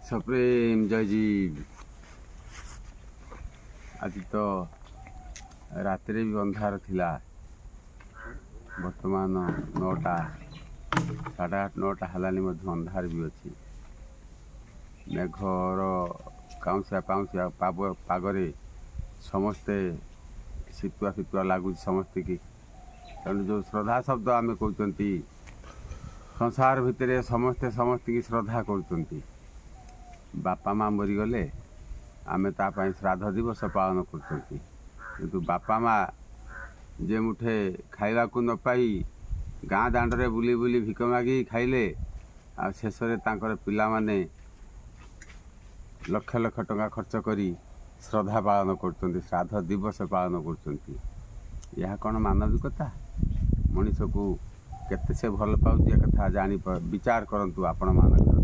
सप्रेम जयजीव। आज तो रात भी अंधार थिला। वर्तमान 9टा 8:30 9टा हलानी अंधार भी अच्छी। मेघर काउंसिया पाउंसिया पागरे समस्ते शीतुआ शीतुआ लगुच समस्ते की तेणु जो श्रद्धा शब्द आम कहते संसार भितर समस्ते समस्त की श्रद्धा कर बापा माँ मरीगले आमे तापाई श्राद्ध दिवस पालन कर बापा माँ जे मुठे खाइबा को न पाई गाँ दांडे बुली बुली भिक मागी खाइले आ शेष पिला माने लक्ष लक्ष टंका खर्च करी श्रद्धा पालन कर श्राद्ध दिवस पालन कर कौन मानविकता मनीष को केते से भल पाउछि कथा जानी विचार करंतु आपण मान।